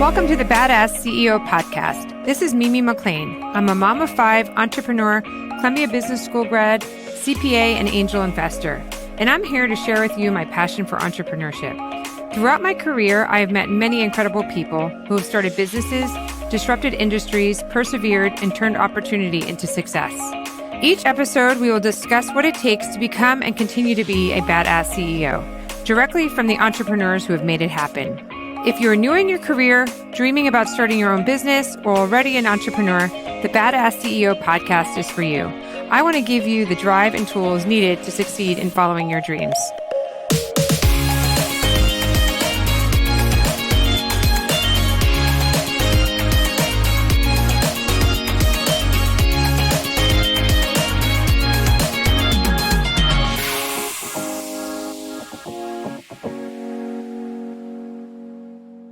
Welcome to the Badass CEO podcast. This is Mimi McLean. I'm a mom of 5, entrepreneur, Columbia Business School grad, CPA, and angel investor. And I'm here to share with you my passion for entrepreneurship. Throughout my career, I have met many incredible people who have started businesses, disrupted industries, persevered, and turned opportunity into success. Each episode, we will discuss what it takes to become and continue to be a badass CEO, directly from the entrepreneurs who have made it happen. If you're new in your career, dreaming about starting your own business, or already an entrepreneur, the Badass CEO podcast is for you. I want to give you the drive and tools needed to succeed in following your dreams.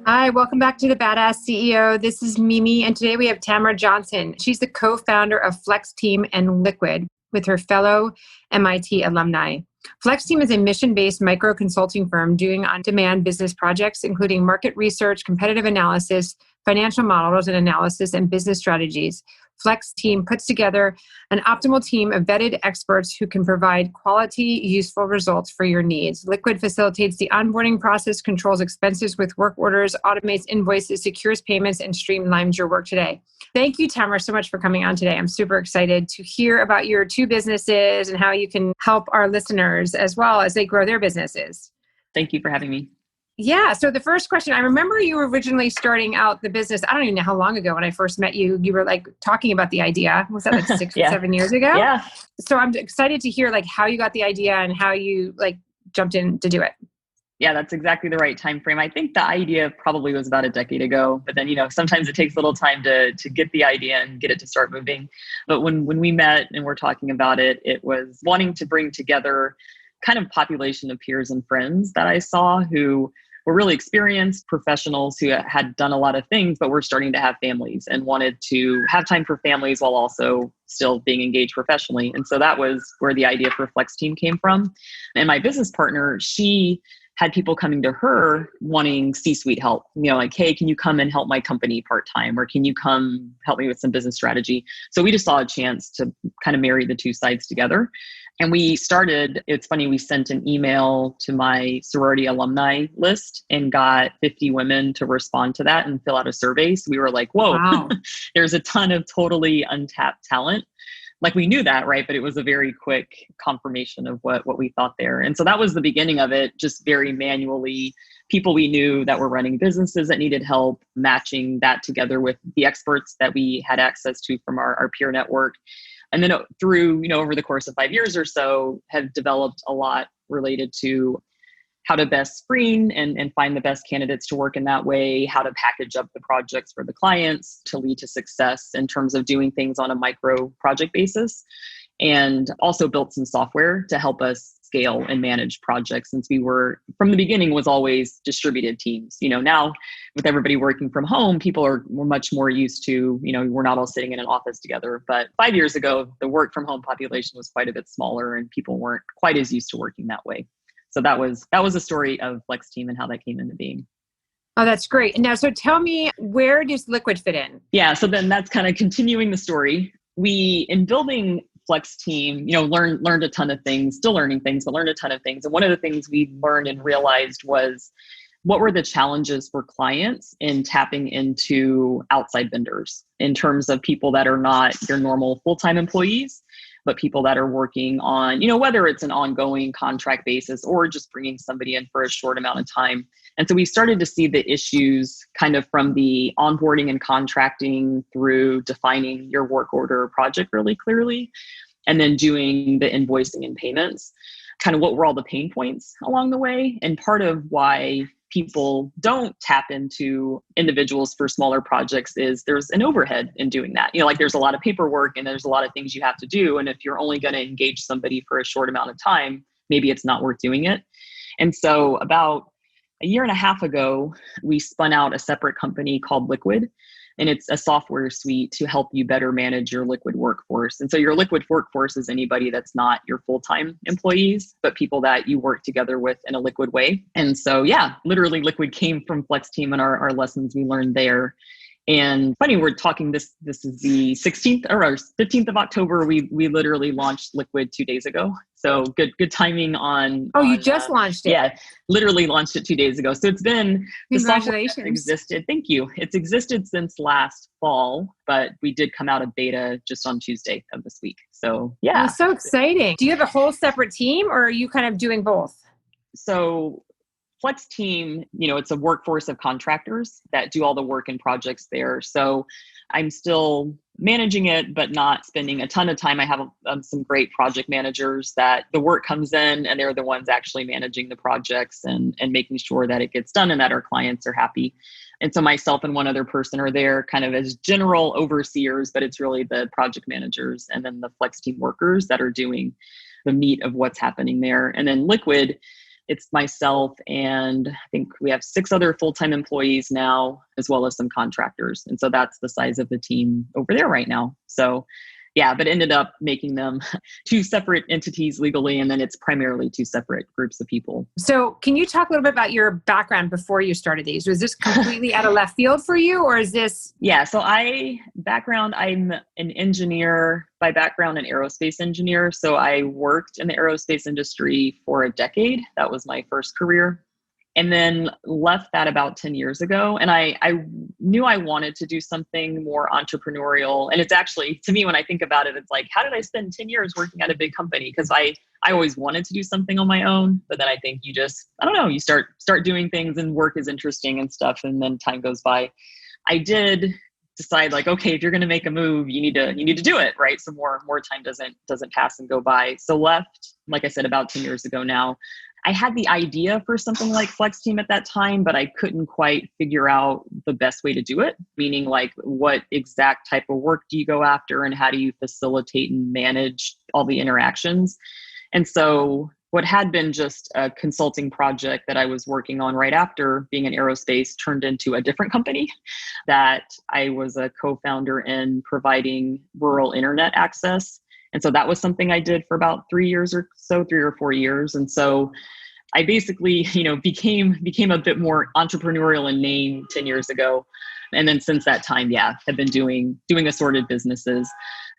Hi, welcome back to the Badass CEO. This is Mimi, and today we have Tamra Johnson. She's the co-founder of FlexTeam and Liquid with her fellow MIT alumni. FlexTeam is a mission-based micro-consulting firm doing on-demand business projects, including market research, competitive analysis, financial models and analysis, and business strategies. FlexTeam puts together an optimal team of vetted experts who can provide quality, useful results for your needs. Liquid facilitates the onboarding process, controls expenses with work orders, automates invoices, secures payments, and streamlines your work today. Thank you, Tamra, so much for coming on today. I'm super excited to hear about your 2 businesses and how you can help our listeners as well as they grow their businesses. Thank you for having me. Yeah. So the first question, I remember you were originally starting out the business. I don't even know how long ago when I first met you, you were like talking about the idea. Was that like 6 or 7 years ago? Yeah. So I'm excited to hear like how you got the idea and how you like jumped in to do it. Yeah, that's exactly the right time frame. I think the idea probably was about a decade ago, but then, sometimes it takes a little time to get the idea and get it to start moving. But when we met and we're talking about it, it was wanting to bring together kind of population of peers and friends that I saw who were really experienced professionals who had done a lot of things, but were starting to have families and wanted to have time for families while also still being engaged professionally. And so that was where the idea for FlexTeam came from. And my business partner, she had people coming to her wanting C-suite help, like, hey, can you come and help my company part-time? Or can you come help me with some business strategy? So we just saw a chance to kind of marry the 2 sides together. And we started, it's funny, we sent an email to my sorority alumni list and got 50 women to respond to that and fill out a survey. So we were like, whoa, wow. There's a ton of totally untapped talent. Like we knew that, right? But it was a very quick confirmation of what we thought there. And so that was the beginning of it, just very manually, people we knew that were running businesses that needed help, matching that together with the experts that we had access to from our peer network. And then through, over the course of 5 years or so, have developed a lot related to how to best screen and find the best candidates to work in that way, how to package up the projects for the clients to lead to success in terms of doing things on a micro project basis, and also built some software to help us scale and manage projects, since we were, from the beginning, was always distributed teams. Now with everybody working from home, people were much more used to, we're not all sitting in an office together. But 5 years ago, the work from home population was quite a bit smaller and people weren't quite as used to working that way. So that was a story of FlexTeam and how that came into being. Oh, that's great. Now, so tell me, where does Liquid fit in? Yeah. So then that's kind of continuing the story. We, in building FlexTeam, learned a ton of things, still learning things, but learned a ton of things. And one of the things we learned and realized was what were the challenges for clients in tapping into outside vendors in terms of people that are not your normal full-time employees, but people that are working on, whether it's an ongoing contract basis or just bringing somebody in for a short amount of time. And so we started to see the issues kind of from the onboarding and contracting through defining your work order project really clearly, and then doing the invoicing and payments, kind of what were all the pain points along the way. And part of why people don't tap into individuals for smaller projects is there's an overhead in doing that. There's a lot of paperwork and there's a lot of things you have to do. And if you're only going to engage somebody for a short amount of time, maybe it's not worth doing it. And so about a year and a half ago, we spun out a separate company called Liquid. And it's a software suite to help you better manage your Liquid workforce. And so your Liquid workforce is anybody that's not your full-time employees, but people that you work together with in a Liquid way. And so, yeah, literally Liquid came from FlexTeam and our lessons we learned there. And funny, we're talking this is the 16th or 15th of October. We literally launched Liquid 2 days ago. So good timing on. Oh, you just launched it. Yeah, literally launched it 2 days ago. So it's been the software that's Congratulations. existed. Thank you. It's existed since last fall, but we did come out of beta just on Tuesday of this week. So yeah. That's so exciting. Do you have a whole separate team or are you kind of doing both? So FlexTeam, it's a workforce of contractors that do all the work and projects there. So I'm still managing it, but not spending a ton of time. I have some great project managers that the work comes in and they're the ones actually managing the projects and making sure that it gets done and that our clients are happy. And so myself and one other person are there kind of as general overseers, but it's really the project managers and then the FlexTeam workers that are doing the meat of what's happening there. And then Liquid, it's myself and I think we have 6 other full-time employees now, as well as some contractors. And so that's the size of the team over there right now. So yeah, but ended up making them 2 separate entities legally. And then it's primarily 2 separate groups of people. So can you talk a little bit about your background before you started these? Was this completely out of left field for you or is this? Yeah, so I'm an engineer by background, an aerospace engineer. So I worked in the aerospace industry for a decade. That was my first career. And then left that about 10 years ago. And I knew I wanted to do something more entrepreneurial. And it's actually, to me, when I think about it, it's like, how did I spend 10 years working at a big company? Because I always wanted to do something on my own. But then I think you just, I don't know, you start doing things and work is interesting and stuff. And then time goes by. I did decide like, okay, if you're going to make a move, you need to do it, right? So more time doesn't pass and go by. So left, like I said, about 10 years ago now. I had the idea for something like FlexTeam at that time, but I couldn't quite figure out the best way to do it, meaning like what exact type of work do you go after and how do you facilitate and manage all the interactions? And so what had been just a consulting project that I was working on right after being in aerospace turned into a different company that I was a co-founder in providing rural internet access. And so that was something I did for about 3 years or so, 3 or 4 years. And so I basically, became a bit more entrepreneurial in name 10 years ago. And then since that time, have been doing assorted businesses.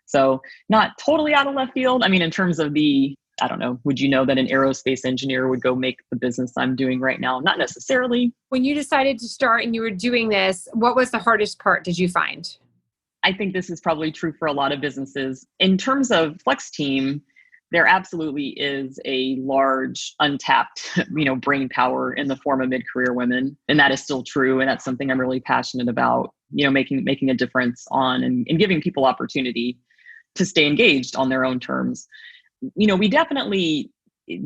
So not totally out of left field. I mean, in terms of I don't know, would you know that an aerospace engineer would go make the business I'm doing right now? Not necessarily. When you decided to start and you were doing this, what was the hardest part, did you find? I think this is probably true for a lot of businesses. In terms of FlexTeam, there absolutely is a large untapped, brain power in the form of mid-career women. And that is still true. And that's something I'm really passionate about, making a difference on and giving people opportunity to stay engaged on their own terms. We definitely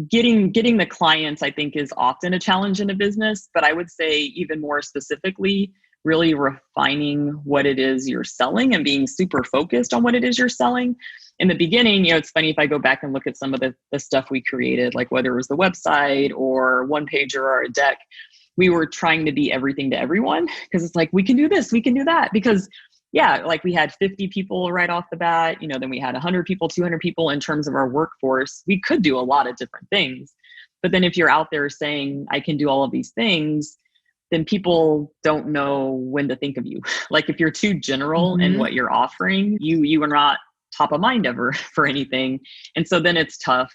getting the clients, I think, is often a challenge in a business, but I would say even more specifically, really refining what it is you're selling and being super focused on what it is you're selling. In the beginning, it's funny if I go back and look at some of the stuff we created, like whether it was the website or one pager or a deck, we were trying to be everything to everyone because it's like, we can do this, we can do that. Because like we had 50 people right off the bat, then we had 100 people, 200 people in terms of our workforce. We could do a lot of different things. But then if you're out there saying, I can do all of these things, then people don't know when to think of you. Like if you're too general in what you're offering, you are not top of mind ever for anything. And so then it's tough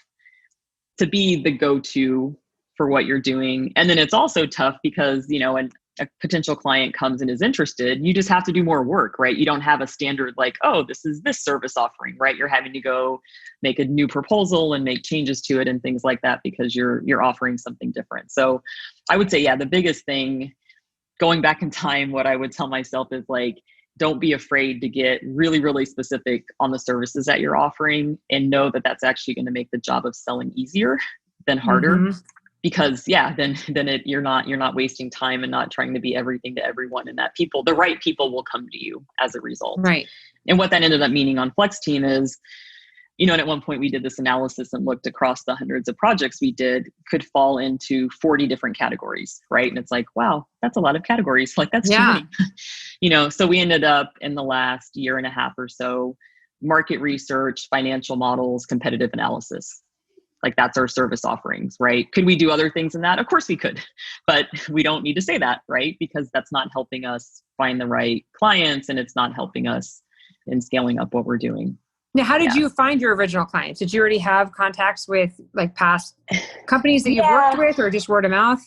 to be the go-to for what you're doing. And then it's also tough because, when a potential client comes and is interested, you just have to do more work, right? You don't have a standard like, oh, this is this service offering, right? You're having to go make a new proposal and make changes to it and things like that because you're offering something different. So I would say, the biggest thing going back in time, what I would tell myself is like, don't be afraid to get really, really specific on the services that you're offering and know that that's actually going to make the job of selling easier than harder. Because you're not wasting time and not trying to be everything to everyone, and that the right people will come to you as a result. Right. And what that ended up meaning on FlexTeam is, and at one point we did this analysis and looked across the hundreds of projects we did could fall into 40 different categories, right? And it's like, wow, that's a lot of categories. Like that's too many. So we ended up in the last year and a half or so, market research, financial models, competitive analysis. Like that's our service offerings, right? Could we do other things in that? Of course we could, but we don't need to say that, right? Because that's not helping us find the right clients and it's not helping us in scaling up what we're doing. Now, how did you find your original clients? Did you already have contacts with like past companies that you've worked with, or just word of mouth?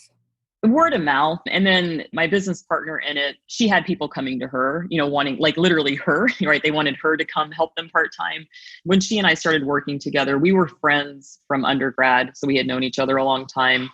Word of mouth. And then my business partner in it, she had people coming to her, wanting like literally her, right? They wanted her to come help them part-time. When she and I started working together, we were friends from undergrad. So we had known each other a long time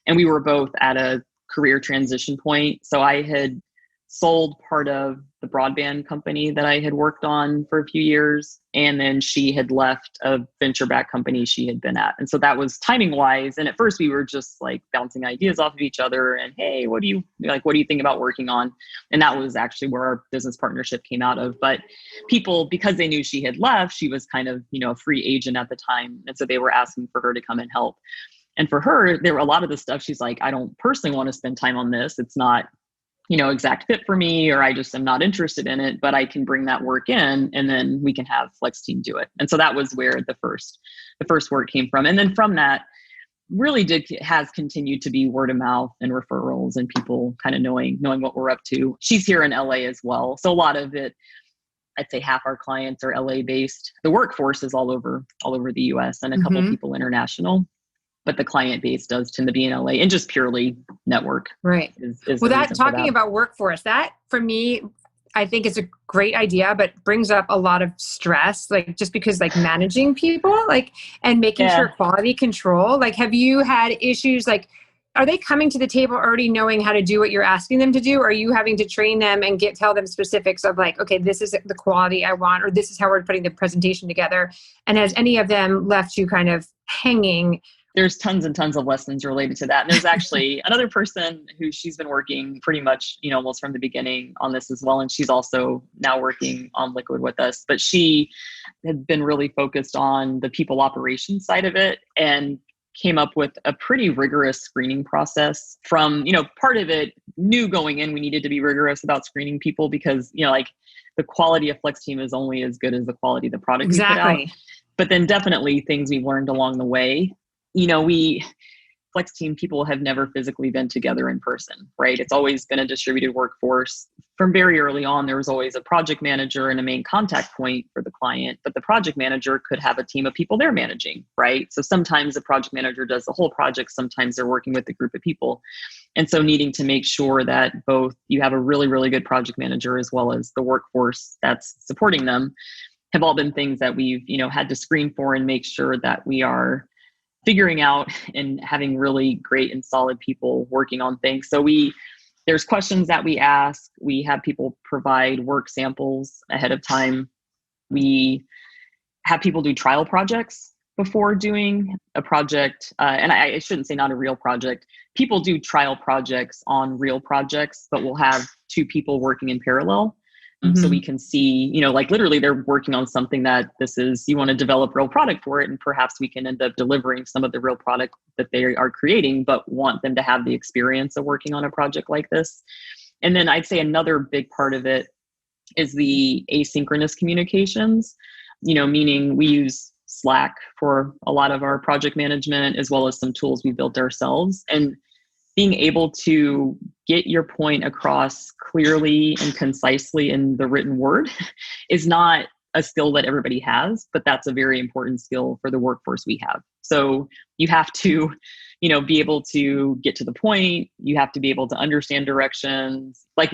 and we were both at a career transition point. So I had sold part of the broadband company that I had worked on for a few years. And then she had left a venture-backed company she had been at. And so that was timing wise. And at first we were just like bouncing ideas off of each other and, hey, what do you think about working on? And that was actually where our business partnership came out of. But people, because they knew she had left, she was kind of, a free agent at the time. And so they were asking for her to come and help. And for her, there were a lot of the stuff she's like, I don't personally want to spend time on this. It's not exact fit for me, or I just am not interested in it, but I can bring that work in and then we can have FlexTeam do it. And so that was where the first work came from. And then from that really has continued to be word of mouth and referrals and people kind of knowing what we're up to. She's here in LA as well. So a lot of it, I'd say half our clients are LA based. The workforce is all over the US and a couple people international. But the client base does tend to be in LA and just purely network. Right. Talking about workforce, that for me, I think is a great idea, but brings up a lot of stress, like just because like managing people, like, and making sure quality control, like, have you had issues? Like, are they coming to the table already knowing how to do what you're asking them to do? Or are you having to train them and tell them specifics of like, okay, this is the quality I want, or this is how we're putting the presentation together? And has any of them left you kind of hanging? There's tons and tons of lessons related to that. And there's actually another person who she's been working pretty much, almost from the beginning on this as well. And she's also now working on Liquid with us, but she had been really focused on the people operations side of it and came up with a pretty rigorous screening process from, part of it knew going in, we needed to be rigorous about screening people because, like the quality of FlexTeam is only as good as the quality of the product we put out. But then definitely things we've learned along the way. FlexTeam people have never physically been together in person, right? It's always been a distributed workforce. From very early on, there was always a project manager and a main contact point for the client, but the project manager could have a team of people they're managing, right? So sometimes the project manager does the whole project. Sometimes they're working with a group of people. And so needing to make sure that both you have a really, really good project manager as well as the workforce that's supporting them have all been things that we've, had to screen for and make sure that we are figuring out and having really great and solid people working on things. So there's questions that we ask. We have people provide work samples ahead of time. We have people do trial projects before doing a project. And I shouldn't say not a real project. People do trial projects on real projects, but we'll have two people working in parallel. So we can see, like literally they're working on something that you want to develop real product for it. And perhaps we can end up delivering some of the real product that they are creating, but want them to have the experience of working on a project like this. And then I'd say another big part of it is the asynchronous communications, meaning we use Slack for a lot of our project management, as well as some tools we built ourselves. And being able to get your point across clearly and concisely in the written word is not a skill that everybody has, but that's a very important skill for the workforce we have. So you have to, be able to get to the point. You have to be able to understand directions. Like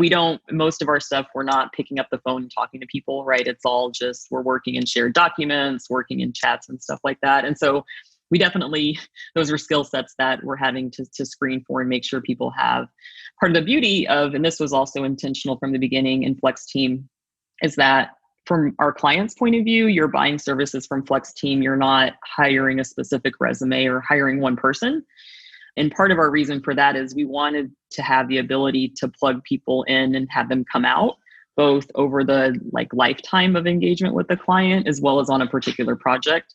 most of our stuff, we're not picking up the phone and talking to people, right? It's all just, we're working in shared documents, working in chats and stuff like that. And so we definitely, those are skill sets that we're having to screen for and make sure people have. Part of the beauty of, and this was also intentional from the beginning in FlexTeam, is that from our client's point of view, you're buying services from FlexTeam. You're not hiring a specific resume or hiring one person. And part of our reason for that is we wanted to have the ability to plug people in and have them come out, both over the lifetime of engagement with the client, as well as on a particular project.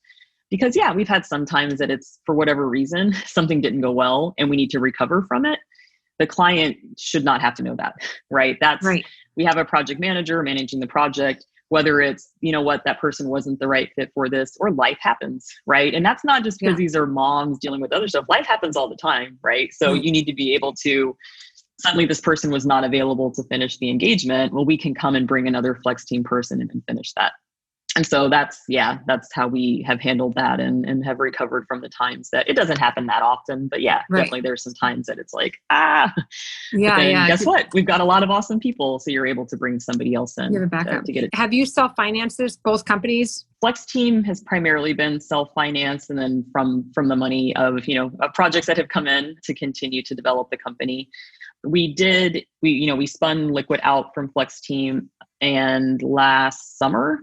Because we've had some times that it's, for whatever reason, something didn't go well and we need to recover from it. the client should not have to know that, right? Right. We have a project manager managing the project, whether it's, what, that person wasn't the right fit for this, or life happens, right? And that's not just because these are moms dealing with other stuff. Life happens all the time, right? So you need to be able to, suddenly this person was not available to finish the engagement. Well, we can come and bring another Flex team person in and finish that. And so that's how we have handled that and have recovered from the times that it doesn't happen that often. But definitely there's some times that it's like, guess what? We've got a lot of awesome people. So you're able to bring somebody else in to get it. Have you self-financed this, both companies? Flex team has primarily been self-financed, and then from the money of, of projects that have come in to continue to develop the company. We spun Liquid out from Flex team, and last summer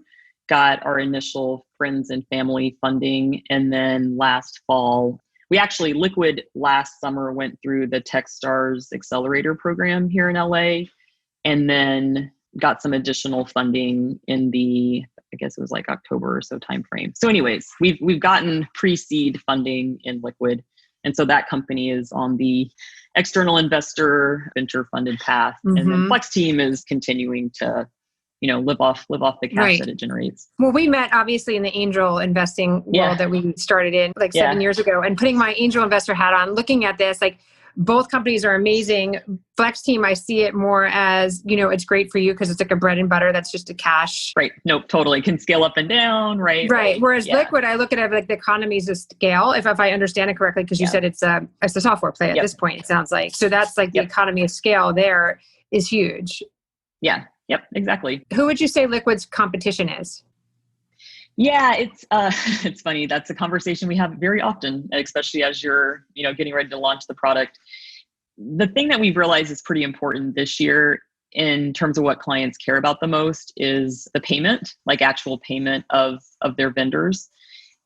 got our initial friends and family funding. And then last fall, Liquid last summer went through the Techstars Accelerator program here in LA, and then got some additional funding in the, I guess it was like October or so timeframe. So anyways, we've gotten pre-seed funding in Liquid. And so that company is on the external investor venture funded path. And then Flex team is continuing to live off the cash that it generates. Well, we met obviously in the angel investing world that we started in 7 years ago, and putting my angel investor hat on, looking at this, like both companies are amazing. Flex team, I see it more as, it's great for you because it's like a bread and butter. That's just a cash. Right. Nope. Totally. Can scale up and down. Right. Right. Whereas Liquid, I look at it like the economies of scale, if I understand it correctly, because you said it's a software play at this point, it sounds like. So that's like the economy of scale there is huge. Yeah. Yep, exactly. Who would you say Liquid's competition is? Yeah, it's funny. That's a conversation we have very often, especially as you're, getting ready to launch the product. The thing that we've realized is pretty important this year in terms of what clients care about the most is the payment, like actual payment of their vendors.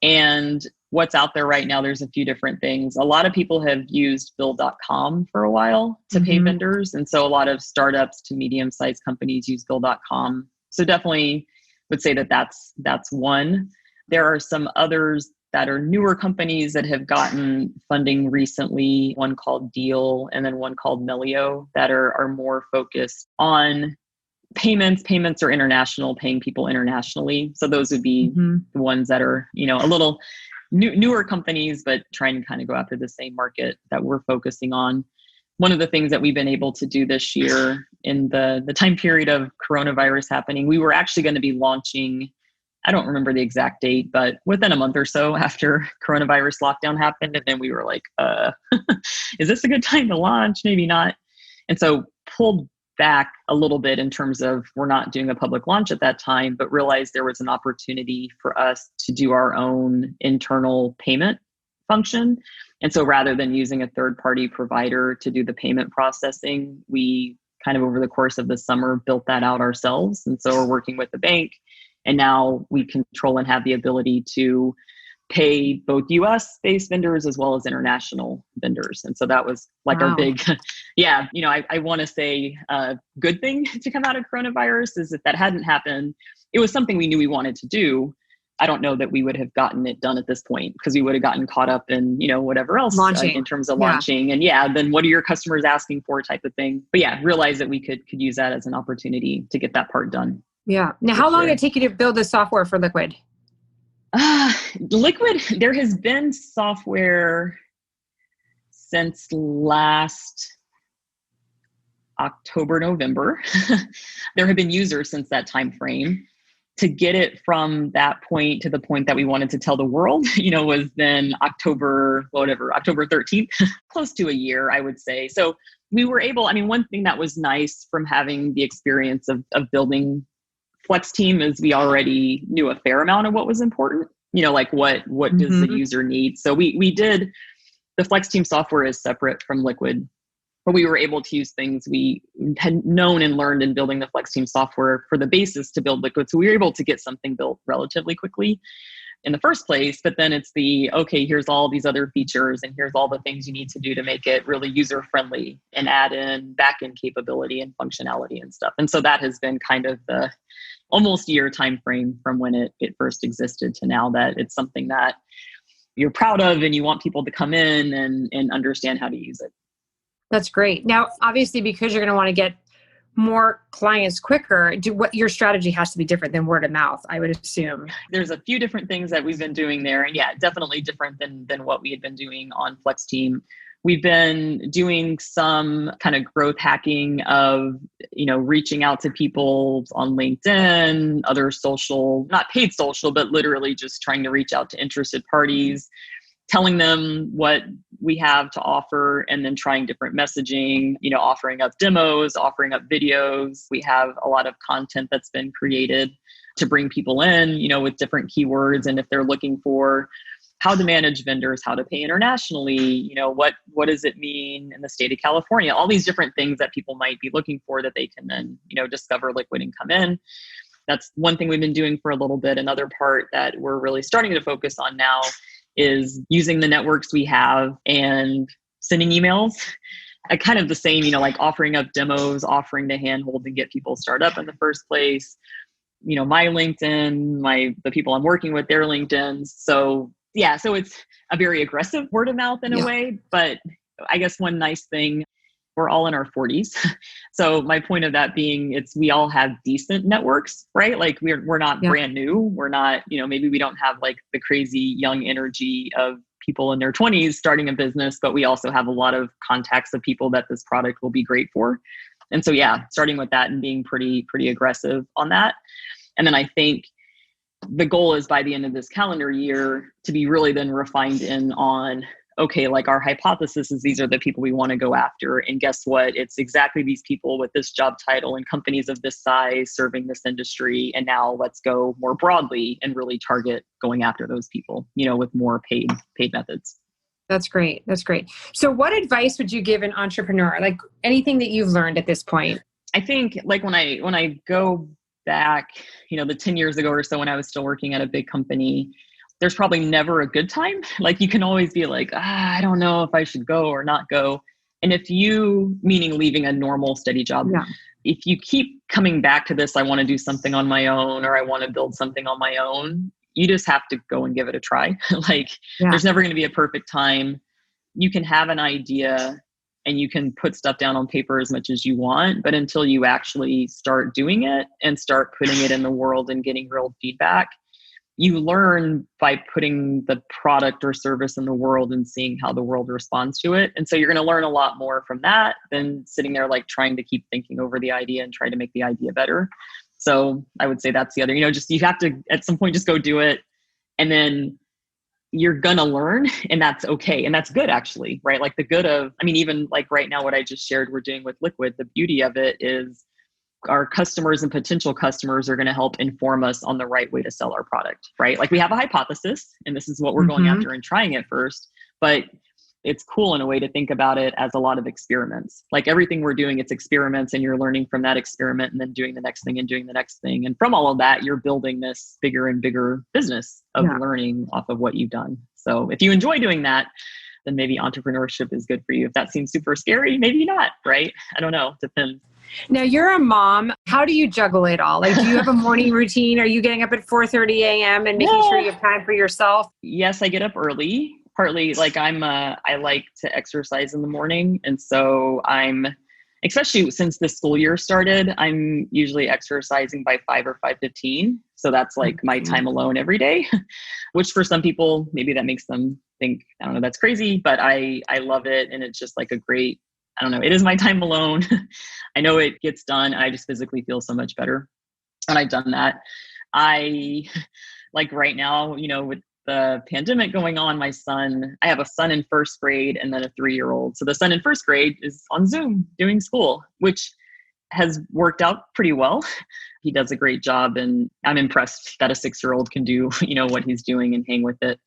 And what's out there right now, there's a few different things. A lot of people have used Bill.com for a while to pay vendors. And so a lot of startups to medium-sized companies use Bill.com. So definitely would say that's one. There are some others that are newer companies that have gotten funding recently, one called Deal and then one called Melio, that are more focused on payments. Payments are international, paying people internationally. So those would be the ones that are, a little newer companies, but trying to kind of go after the same market that we're focusing on. One of the things that we've been able to do this year in the time period of coronavirus happening, we were actually going to be launching, I don't remember the exact date, but within a month or so after coronavirus lockdown happened. And then we were like, is this a good time to launch? Maybe not. And so pulled back a little bit in terms of we're not doing a public launch at that time, but realized there was an opportunity for us to do our own internal payment function. And so rather than using a third-party provider to do the payment processing, we kind of over the course of the summer built that out ourselves. And so we're working with the bank, and now we control and have the ability to pay both US-based vendors as well as international vendors. And so that was like our big, I want to say a good thing to come out of coronavirus is if that hadn't happened, it was something we knew we wanted to do. I don't know that we would have gotten it done at this point because we would have gotten caught up in, whatever else in terms of launching and then what are your customers asking for type of thing. But realize that we could use that as an opportunity to get that part done. Yeah. Now, how long did it take you to build the software for Liquid? Liquid, there has been software since last October, November. There have been users since that time frame. To get it from that point to the point that we wanted to tell the world, was then October 13th, close to a year, I would say. So we were able, one thing that was nice from having the experience of building Flex team is we already knew a fair amount of what was important, like what does the user need? So we did, the Flex team software is separate from Liquid, but we were able to use things we had known and learned in building the Flex team software for the basis to build Liquid. So we were able to get something built relatively quickly in the first place, but then it's here's all these other features and here's all the things you need to do to make it really user friendly and add in backend capability and functionality and stuff. And so that has been kind of the almost year time frame from when it first existed to now that it's something that you're proud of and you want people to come in and understand how to use it. That's great. Now, obviously, because you're going to want to get more clients quicker, what your strategy has to be different than word of mouth, I would assume. There's a few different things that we've been doing there. And yeah, definitely different than what we had been doing on FlexTeam. We've been doing some kind of growth hacking of, reaching out to people on LinkedIn, other social, not paid social, but literally just trying to reach out to interested parties, telling them what we have to offer, and then trying different messaging, offering up demos, offering up videos. We have a lot of content that's been created to bring people in, with different keywords. And if they're looking for how to manage vendors, how to pay internationally, what does it mean in the state of California, all these different things that people might be looking for that they can then, discover Liquid and come in. That's one thing we've been doing for a little bit. Another part that we're really starting to focus on now is using the networks we have and sending emails. Kind of the same, like offering up demos, offering to handhold and get people start up in the first place. My LinkedIn, the people I'm working with, their LinkedIns. So it's a very aggressive word of mouth in a way, but I guess one nice thing, we're all in our 40s. So my point of that being, we all have decent networks, right? Like we're not brand new. We're not, maybe we don't have like the crazy young energy of people in their 20s starting a business, but we also have a lot of contacts of people that this product will be great for. And so, starting with that and being pretty aggressive on that. And then I think the goal is by the end of this calendar year to be really then refined in on, okay, like our hypothesis is these are the people we want to go after. And guess what? It's exactly these people with this job title and companies of this size serving this industry. And now let's go more broadly and really target going after those people, with more paid methods. That's great. That's great. So what advice would you give an entrepreneur? Like anything that you've learned at this point? I think like when I go back, the 10 years ago or so when I was still working at a big company, there's probably never a good time. Like you can always be like, I don't know if I should go or not go. And if you, meaning leaving a normal steady job, if you keep coming back to this, I want to do something on my own, or I want to build something on my own, you just have to go and give it a try. There's never going to be a perfect time. You can have an idea and you can put stuff down on paper as much as you want, but until you actually start doing it and start putting it in the world and getting real feedback, you learn by putting the product or service in the world and seeing how the world responds to it. And so you're going to learn a lot more from that than sitting there like trying to keep thinking over the idea and try to make the idea better. So I would say that's the other, just you have to at some point just go do it, and then you're going to learn, and that's okay. And that's good actually, right? Like the good of, even like right now, what I just shared we're doing with Liquid, the beauty of it is our customers and potential customers are going to help inform us on the right way to sell our product, right? Like we have a hypothesis and this is what we're going after and trying it first, but it's cool in a way to think about it as a lot of experiments. Like everything we're doing, it's experiments, and you're learning from that experiment and then doing the next thing and doing the next thing. And from all of that, you're building this bigger and bigger business of learning off of what you've done. So if you enjoy doing that, then maybe entrepreneurship is good for you. If that seems super scary, maybe not, right? I don't know. Depends. Now you're a mom. How do you juggle it all? Like, do you have a morning routine? Are you getting up at 4:30 a.m. and making sure you have time for yourself? Yes, I get up early. Partly like I like to exercise in the morning. And so especially since the school year started, I'm usually exercising by 5 or 5:15. So that's like my time alone every day, which for some people, maybe that makes them think, I don't know, that's crazy, but I love it. And it's just like a great, I don't know, it is my time alone. I know it gets done. I just physically feel so much better when I've done that. I like right now, with the pandemic going on, I have a son in first grade and then a 3-year-old. So the son in first grade is on Zoom doing school, which has worked out pretty well. He does a great job, and I'm impressed that a 6-year-old can do, what he's doing and hang with it.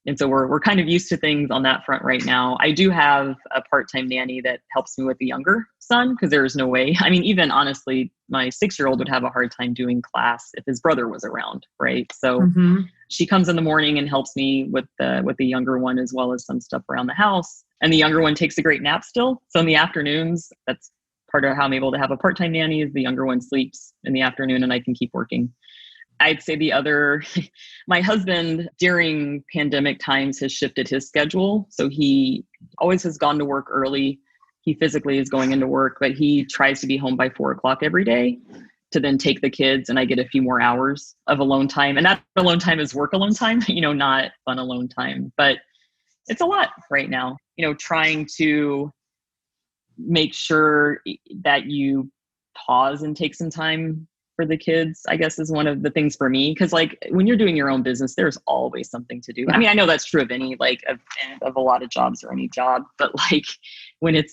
And so we're kind of used to things on that front right now. I do have a part-time nanny that helps me with the younger son, because there is no way. Even honestly, my 6-year-old would have a hard time doing class if his brother was around, right? So she comes in the morning and helps me with the younger one, as well as some stuff around the house. And the younger one takes a great nap still. So in the afternoons, that's part of how I'm able to have a part-time nanny, is the younger one sleeps in the afternoon and I can keep working. I'd say my husband during pandemic times has shifted his schedule. So he always has gone to work early. he physically is going into work, but he tries to be home by 4:00 every day to then take the kids, and I get a few more hours of alone time. And that alone time is work alone time, not fun alone time. But it's a lot right now, trying to make sure that you pause and take some time for the kids, I guess, is one of the things for me. Because like when you're doing your own business, there's always something to do. Yeah. I mean, I know that's true of any, like of a lot of jobs or any job, but like when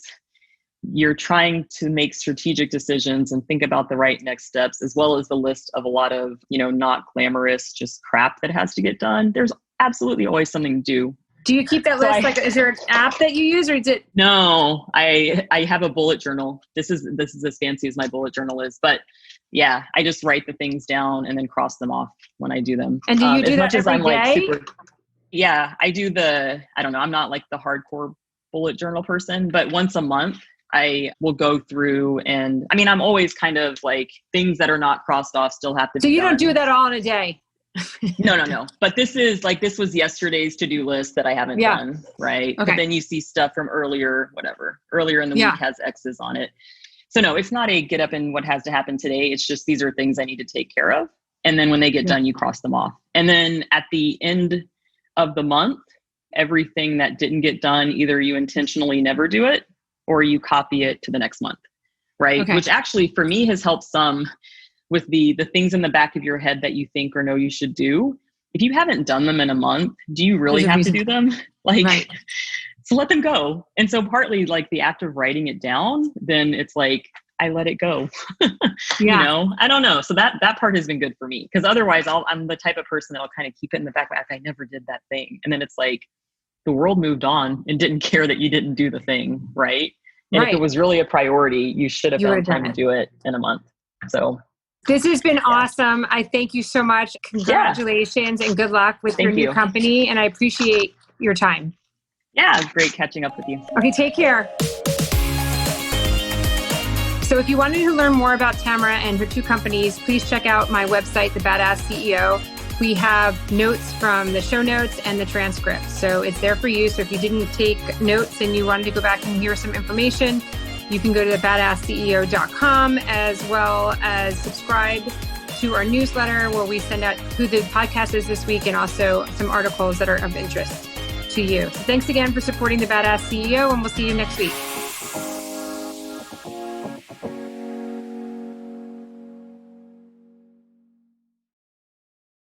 you're trying to make strategic decisions and think about the right next steps, as well as the list of a lot of, not glamorous, just crap that has to get done. There's absolutely always something to do. Do you keep that list? Is there an app that you use, or is it? No, I have a bullet journal. This is as fancy as my bullet journal is, but yeah, I just write the things down and then cross them off when I do them. And do you do that every day? Yeah, I do I don't know. I'm not like the hardcore bullet journal person, but once a month, I will go through and I'm always kind of like things that are not crossed off still have to be So you done. don't do that all in a day? No. But this was yesterday's to-do list that I haven't done. Right. Okay. But then you see stuff from earlier in the week has X's on it. So no, it's not a get up and what has to happen today. It's just, these are things I need to take care of. And then when they get done, you cross them off. And then at the end of the month, everything that didn't get done, either you intentionally never do it or you copy it to the next month. Right. Okay. Which actually for me has helped some with the things in the back of your head that you think or know you should do. If you haven't done them in a month, do you really have to do them? Right. So let them go. And so partly like the act of writing it down, then it's like, I let it go. I don't know. So that part has been good for me, because otherwise I'm the type of person that'll kind of keep it in the back of my head. I never did that thing. And then it's like the world moved on and didn't care that you didn't do the thing. Right. And if it was really a priority, you should have found time to do it in a month. So this has been awesome. I thank you so much. Congratulations and good luck with your new company. And I appreciate your time. Yeah, great catching up with you. Okay, take care. So if you wanted to learn more about Tamra and her two companies, please check out my website, The Badass CEO. We have notes from the show notes and the transcript. So it's there for you. So if you didn't take notes and you wanted to go back and hear some information, you can go to thebadassceo.com, as well as subscribe to our newsletter where we send out who the podcast is this week and also some articles that are of interest to you. So thanks again for supporting The Badass CEO, and we'll see you next week.